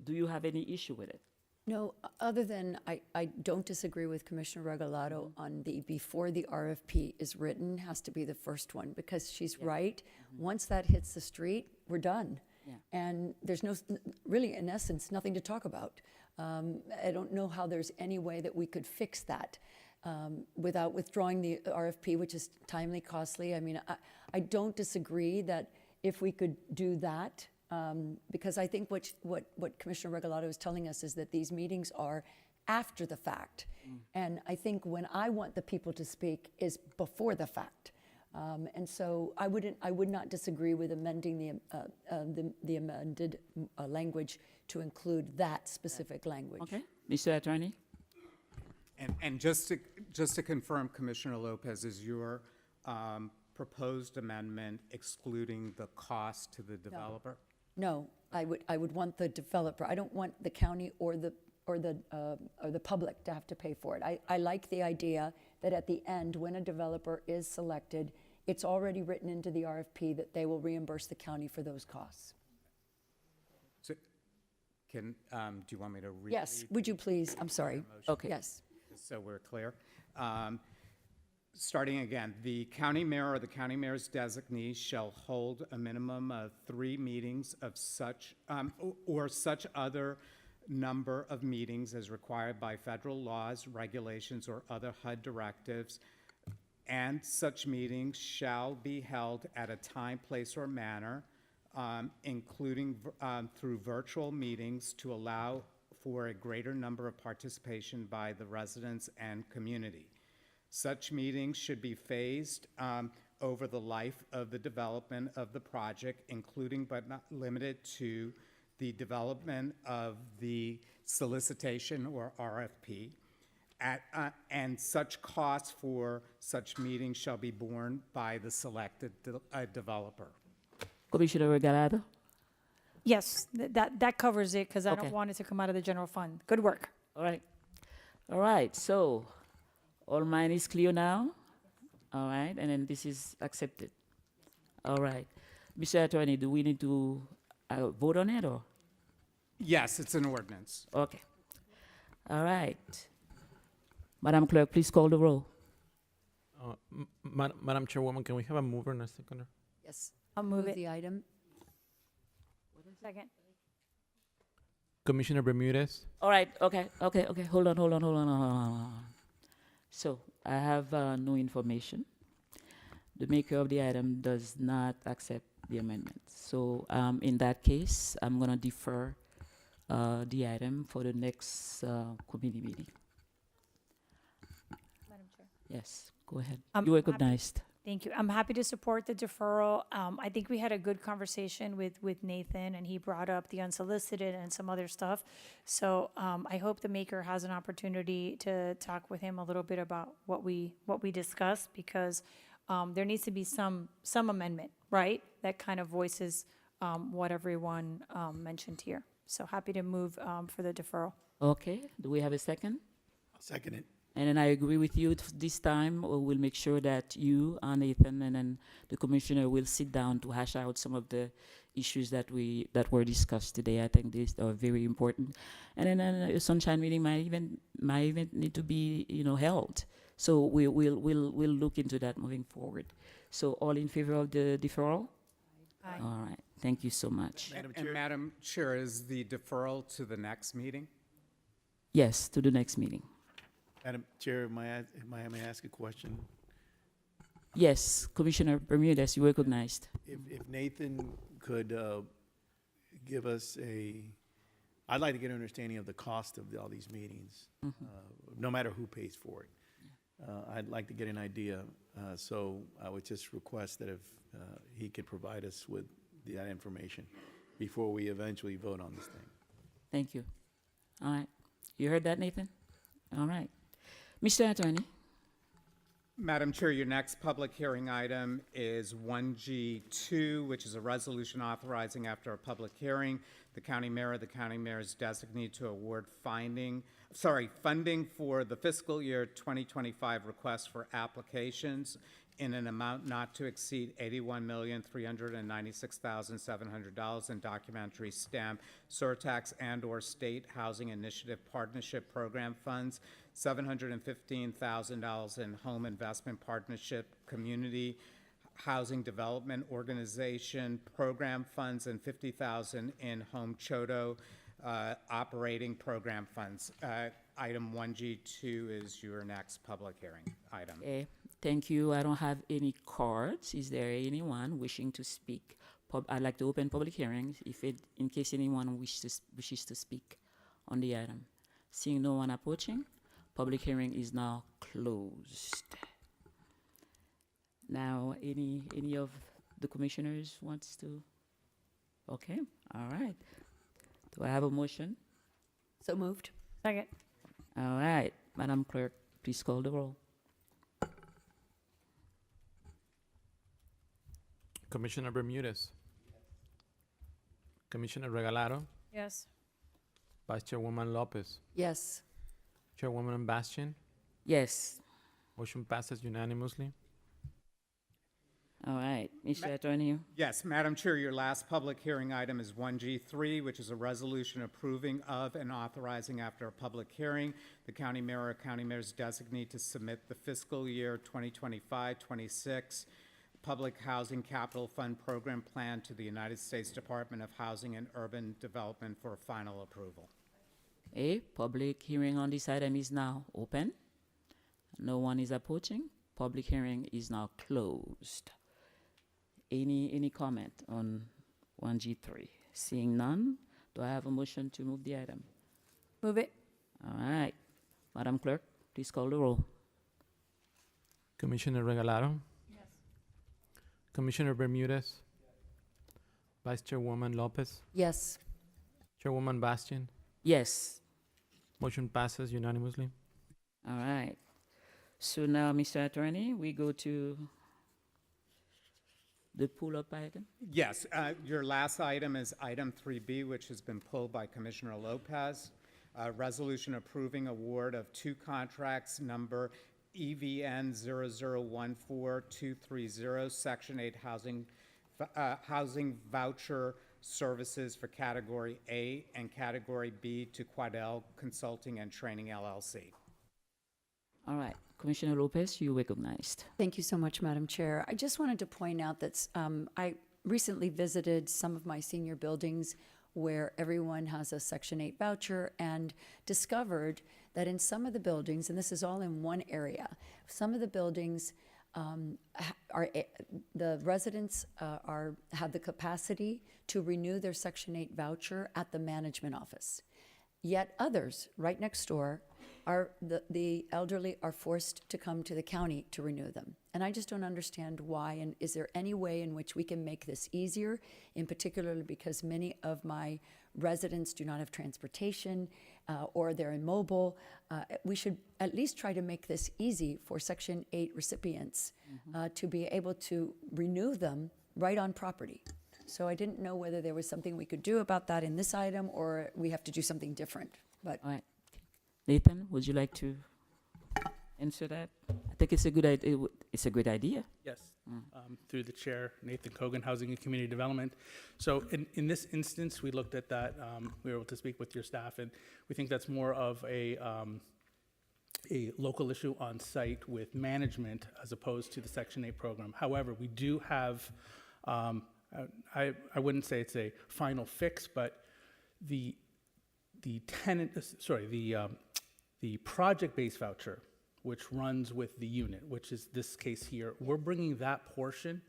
you have any issue with it? No, other than I don't disagree with Commissioner Regalado on the before the RFP is written has to be the first one, because she's right. Once that hits the street, we're done. Yeah. And there's really, in essence, nothing to talk about. I don't know how there's any way that we could fix that without withdrawing the RFP, which is timely, costly. I mean, I don't disagree that if we could do that, because I think what Commissioner Regalado is telling us is that these meetings are after the fact. And I think when I want the people to speak is before the fact. And so I would not disagree with amending the amended language to include that specific language. Okay, Mr. Attorney? And just to confirm, Commissioner Lopez, is your proposed amendment excluding the cost to the developer? No, I would want the developer. I don't want the county or the public to have to pay for it. I like the idea that at the end, when a developer is selected, it's already written into the RFP that they will reimburse the county for those costs. So, do you want me to read? Yes, would you please? I'm sorry. Okay. Yes. Just so we're clear. Starting again, the county mayor or the county mayor's designee shall hold a minimum of 3 meetings of such, or such other number of meetings as required by federal laws, regulations, or other HUD directives, and such meetings shall be held at a time, place, or manner, including through virtual meetings to allow for a greater number of participation by the residents and community. Such meetings should be phased over the life of the development of the project, including but not limited to the development of the solicitation or RFP. And such costs for such meetings shall be borne by the selected developer. Commissioner Regalado? Yes, that covers it, because I Okay. don't want it to come out of the general fund. Good work. All right, so all mine is clear now. All right, and then this is accepted. All right. Mr. Attorney, do we need to vote on it or? Yes, it's an ordinance. Okay. All right. Madam Clerk, please call the roll. Madam Chairwoman, can we have a mover and a seconder? Yes. I'll move it. The item. Second. Commissioner Bermudez? All right, okay. Hold on. So I have no information. The maker of the item does not accept the amendment. So in that case, I'm gonna defer the item for the next committee meeting. Madam Chair. Yes, go ahead. I'm You're happy- recognized. Thank you. I'm happy to support the deferral. I think we had a good conversation with Nathan, and he brought up the unsolicited and some other stuff. So I hope the maker has an opportunity to talk with him a little bit about what we discussed, because there needs to be some amendment, right? That kind of voices what everyone mentioned here. So happy to move for the deferral. Okay, do we have a second? I'll second it. And then I agree with you. This time, we'll make sure that you, Nathan, and then the commissioner will sit down to hash out some of the issues that were discussed today. I think these are very important. And then a sunshine meeting might even need to be, held. So we'll look into that moving forward. So all in favor of the deferral? Aye. All right. Thank you so much. Madam And Chair? Madam Chair, is the deferral to the next meeting? Yes, to the next meeting. Madam Chair, may I ask a question? Yes, Commissioner Bermudez, you recognized. If Nathan could give us I'd like to get an understanding of the cost of all these meetings, no matter who pays for it. I'd like to get an idea, so I would just request that if he could provide us with that information before we eventually vote on this thing. Thank you. All right. You heard that, Nathan? All right. Mr. Attorney? Madam Chair, your next public hearing item is 1G2, which is a resolution authorizing, after a public hearing, the county mayor's designee to award funding for the fiscal year 2025 request for applications in an amount not to exceed $81,396,700 in documentary stamp, surtax and/or state housing initiative partnership program funds, $715,000 in home investment partnership community housing development organization program funds, and $50,000 in home chodo operating program funds. Item 1G2 is your next public hearing item. Okay. Thank you. I don't have any cards. Is there anyone wishing to speak? I'd like to open public hearings in case anyone wishes to speak on the item. Seeing no one approaching, public hearing is now closed. Now, any of the commissioners wants to? Okay. All right. Do I have a motion? So moved. Second. All right. Madam Clerk, please call the roll. Commissioner Bermudez. Commissioner Regalado. Yes. Vice Chairwoman Lopez. Yes. Chairwoman Bastian. Yes. Motion passes unanimously. All right. Mr. Attorney? Yes, Madam Chair, your last public hearing item is 1G3, which is a resolution approving of and authorizing, after a public hearing, the county mayor or county mayor's designee to submit the fiscal year 2025-26 Public Housing Capital Fund Program Plan to the United States Department of Housing and Urban Development for final approval. A public hearing on this item is now open. No one is approaching. Public hearing is now closed. Any comment on 1G3? Seeing none, do I have a motion to move the item? Move it. All right. Madam Clerk, please call the roll. Commissioner Regalado. Yes. Commissioner Bermudez. Vice Chairwoman Lopez. Yes. Chairwoman Bastian. Yes. Motion passes unanimously. All right. So now, Mr. Attorney, we go to the pull-up item. Yes, your last item is item 3B, which has been pulled by Commissioner Lopez. Resolution approving award of two contracts, number EVN 0014230, Section 8 housing voucher services for Category A and Category B to Quadell Consulting and Training, LLC. All right. Commissioner Lopez, you recognized. Thank you so much, Madam Chair. I just wanted to point out that I recently visited some of my senior buildings where everyone has a Section 8 voucher, and discovered that in some of the buildings, and this is all in one area, some of the buildings the residents have the capacity to renew their Section 8 voucher at the management office. Yet others, right next door, the elderly are forced to come to the county to renew them. And I just don't understand why, and is there any way in which we can make this easier, in particular because many of my residents do not have transportation or they're immobile. We should at least try to make this easy for Section 8 recipients to be able to renew them right on property. So I didn't know whether there was something we could do about that in this item or we have to do something different. But All right. Nathan, would you like to answer that? I think it's a good idea. It's a great idea. Yes, through the chair, Nathan Cogan, Housing and Community Development. So in this instance, we looked at that, we were able to speak with your staff, and we think that's more of a local issue on site with management as opposed to the Section 8 program. However, we do have, I wouldn't say it's a final fix, but the project-based voucher, which runs with the unit, which is this case here, we're bringing that portion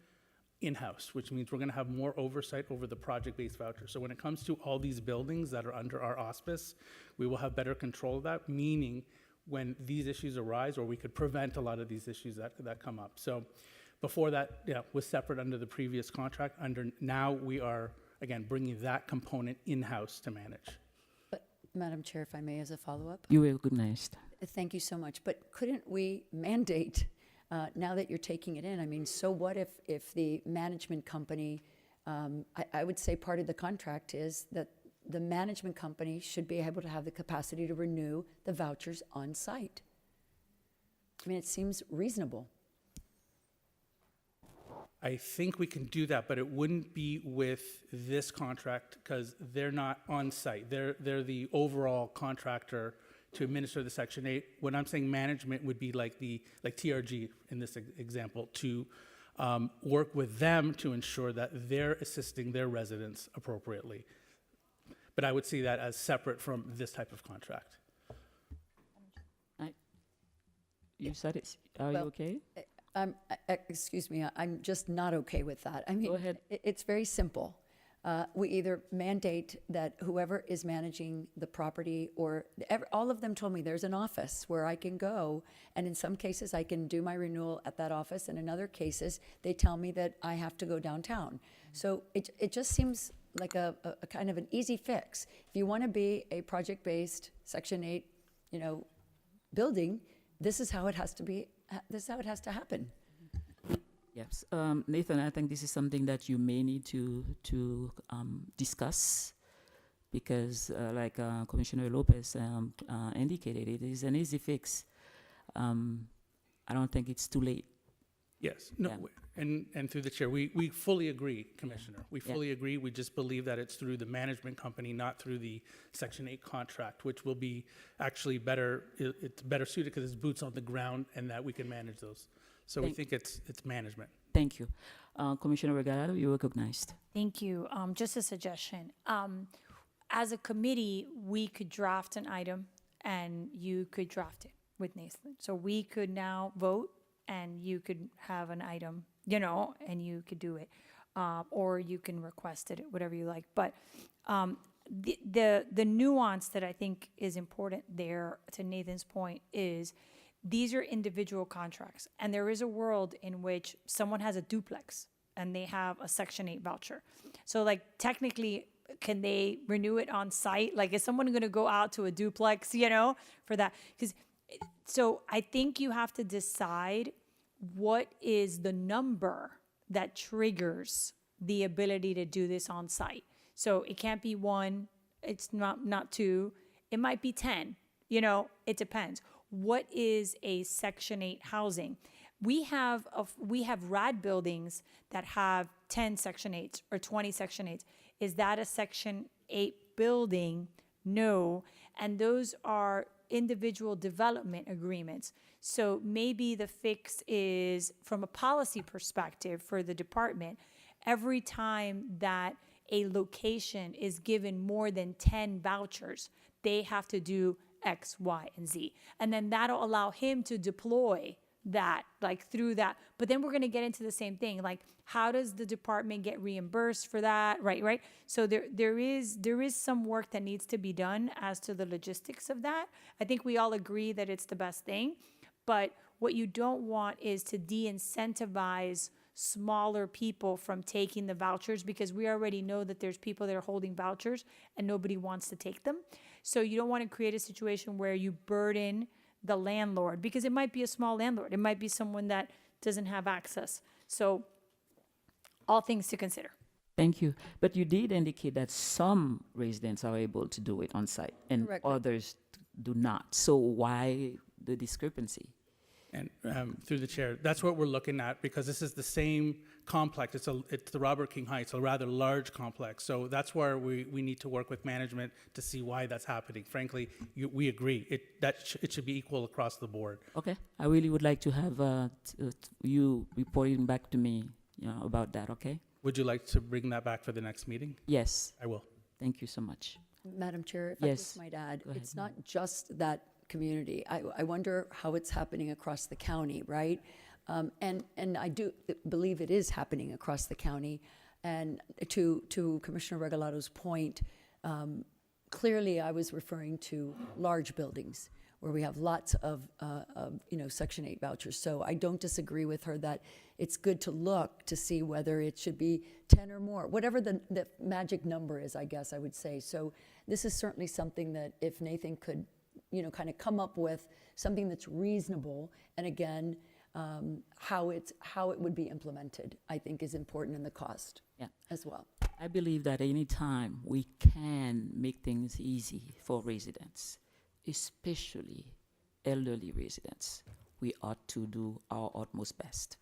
in-house, which means we're going to have more oversight over the project-based voucher. So when it comes to all these buildings that are under our auspice, we will have better control of that, meaning when these issues arise, or we could prevent a lot of these issues that come up. So before that, was separate under the previous contract. Now we are, again, bringing that component in-house to manage. Madam Chair, if I may, as a follow-up. You were recognized. Thank you so much. But couldn't we mandate, now that you're taking it in, I mean, so what if the management company, I would say part of the contract is that the management company should be able to have the capacity to renew the vouchers on site. I mean, it seems reasonable. I think we can do that, but it wouldn't be with this contract because they're not on site. They're the overall contractor to administer the Section 8. When I'm saying management would be like TRG in this example, to work with them to ensure that they're assisting their residents appropriately. But I would see that as separate from this type of contract. You said it. Are you okay? Excuse me, I'm just not okay with that. I mean, Go ahead. It's very simple. We either mandate that whoever is managing the property, or all of them told me there's an office where I can go, and in some cases I can do my renewal at that office, and in other cases they tell me that I have to go downtown. So it just seems like a kind of an easy fix. If you want to be a project-based Section 8, building, this is how it has to be. This is how it has to happen. Yes, Nathan, I think this is something that you may need to discuss because, like Commissioner Lopez indicated, it is an easy fix. I don't think it's too late. Yes, no, and through the chair, we fully agree, Commissioner. We fully agree. We just believe that it's through the management company, not through the Section 8 contract, which will be actually better. It's better suited because it's boots on the ground, and that we can manage those. So we think it's management. Thank you, Commissioner Regalado. You recognized. Thank you. Just a suggestion. As a committee, we could draft an item, and you could draft it with Nathan. So we could now vote, and you could have an item, and you could do it. Or you can request it, whatever you like. But the nuance that I think is important there, to Nathan's point, is these are individual contracts. And there is a world in which someone has a duplex, and they have a Section 8 voucher. So, technically, can they renew it on site? Is someone going to go out to a duplex, for that? So I think you have to decide what is the number that triggers the ability to do this on site. So it can't be 1, it's not 2, it might be 10, it depends. What is a Section 8 housing? We have RAD buildings that have 10 Section 8s or 20 Section 8s. Is that a Section 8 building? No. And those are individual development agreements. So maybe the fix is, from a policy perspective for the department, every time that a location is given more than 10 vouchers, they have to do X, Y, and Z. And then that'll allow him to deploy that, like through that. But then we're going to get into the same thing. Like, how does the department get reimbursed for that? Right. So there is some work that needs to be done as to the logistics of that. I think we all agree that it's the best thing. But what you don't want is to de-incentivize smaller people from taking the vouchers, because we already know that there's people that are holding vouchers and nobody wants to take them. So you don't want to create a situation where you burden the landlord, because it might be a small landlord. It might be someone that doesn't have access. So all things to consider. Thank you. But you did indicate that some residents are able to do it on site and Correct. others do not. So why the discrepancy? And through the chair, that's what we're looking at, because this is the same complex. It's the Robert King Heights, a rather large complex. So that's where we need to work with management to see why that's happening. Frankly, we agree. It should be equal across the board. Okay. I really would like to have you reporting back to me, about that, okay? Would you like to bring that back for the next meeting? Yes. I will. Thank you so much. Madam Chair, if I Yes. just might add, Go ahead. it's not just that community. I wonder how it's happening across the county, right? And I do believe it is happening across the county. And to Commissioner Regalado's point, clearly I was referring to large buildings where we have lots of Section 8 vouchers. So I don't disagree with her that it's good to look to see whether it should be 10 or more, whatever the magic number is, I guess I would say. So this is certainly something that if Nathan could, kind of come up with something that's reasonable, and again, how it would be implemented, I think is important, in the cost as well. I believe that any time we can make things easy for residents, especially elderly residents, we ought to do our utmost best.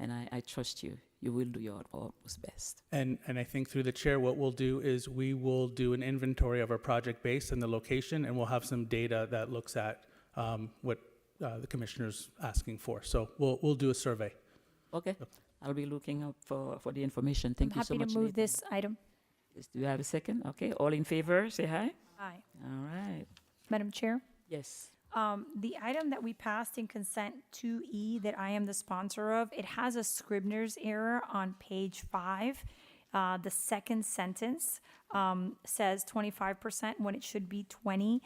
And I trust you. You will do your utmost best. And I think through the chair, what we'll do is we will do an inventory of our project base and the location, and we'll have some data that looks at what the commissioner's asking for. So we'll do a survey. Okay. I'll be looking up for the information. Thank you so I'm much. happy to move Nathan. this item. Yes, do you have a second? Okay. All in favor, say hi. Aye. All right. Madam Chair? Yes. The item that we passed in consent 2E that I am the sponsor of, it has a Scribner's error on page 5. The second sentence says 25% when it should be 20.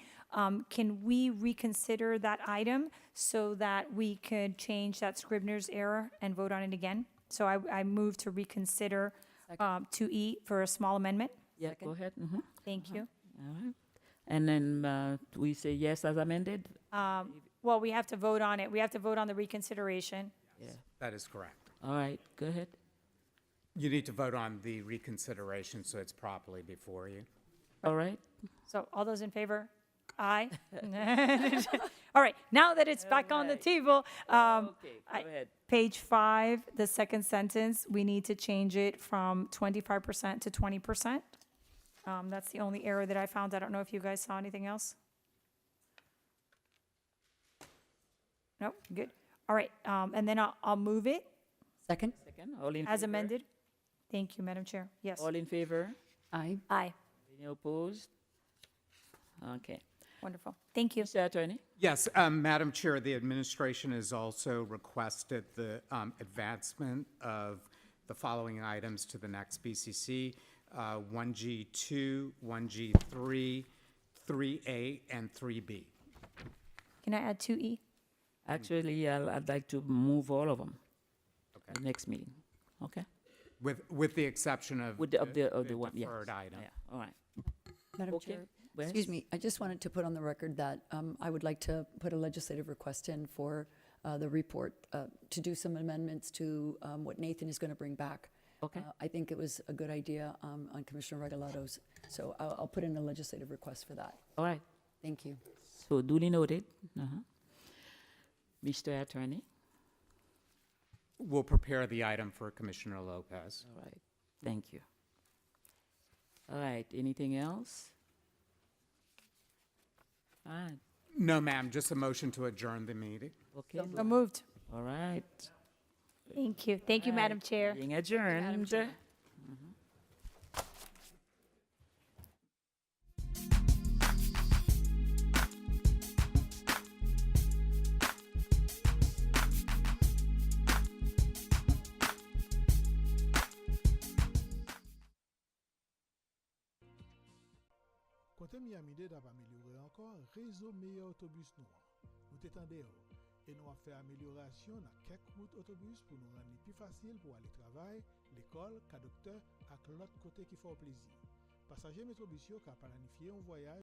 Can we reconsider that item so that we could change that Scribner's error and vote on it again? So I move to reconsider 2E for a small amendment. Yeah, go ahead. Mm-hmm. Thank you. All right. And then we say yes as amended? Well, we have to vote on it. We have to vote on the reconsideration. Yeah. That is correct. All right, go ahead. You need to vote on the reconsideration so it's properly before you. All right. So all those in favor? Aye. All right, now that it's back on the table, Okay, go ahead. page 5, the second sentence, we need to change it from 25% to 20%. That's the only error that I found. I don't know if you guys saw anything else. Nope, good. All right, and then I'll move it Second? Second, all in as favor? amended. Thank you, Madam Chair. Yes. All in favor? Aye. Aye. Any opposed? Okay. Wonderful. Thank you. Mr. Attorney? Yes, Madam Chair, the administration has also requested the advancement of the following items to the next BCC, 1G2, 1G3, 3A, and 3B. Can I add 2E? Actually, I'd like to move all of them. Okay. The next meeting. Okay? With the exception of With the one, yes. deferred item. Yeah, all right. Madam Okay. Chair, Yes. excuse me, I just wanted to put on the record that I would like to put a legislative request in for the report to do some amendments to what Nathan is going to bring back. Okay. I think it was a good idea on Commissioner Regalado's, so I'll put in a legislative request for that. All right. Thank you. So duly noted. Mr. Attorney? We'll prepare the item for Commissioner Lopez. All right. Thank you. All right. Anything else? All right. No, ma'am, just a motion to adjourn the meeting. Okay. So moved. All right. Thank you. Thank you, Madam Chair. Being adjourned. Chair. Côté Miami-Dade a amélioré encore réseau meilleur autobus noir. Nous t'étendons et nous avons fait amélioration dans quelques routes autobus pour nous rendre plus facile pour aller travailler, l'école, qu'à docteur, à l'autre côté qui fait plaisir. Passagers métrobus qui ont planifié un voyage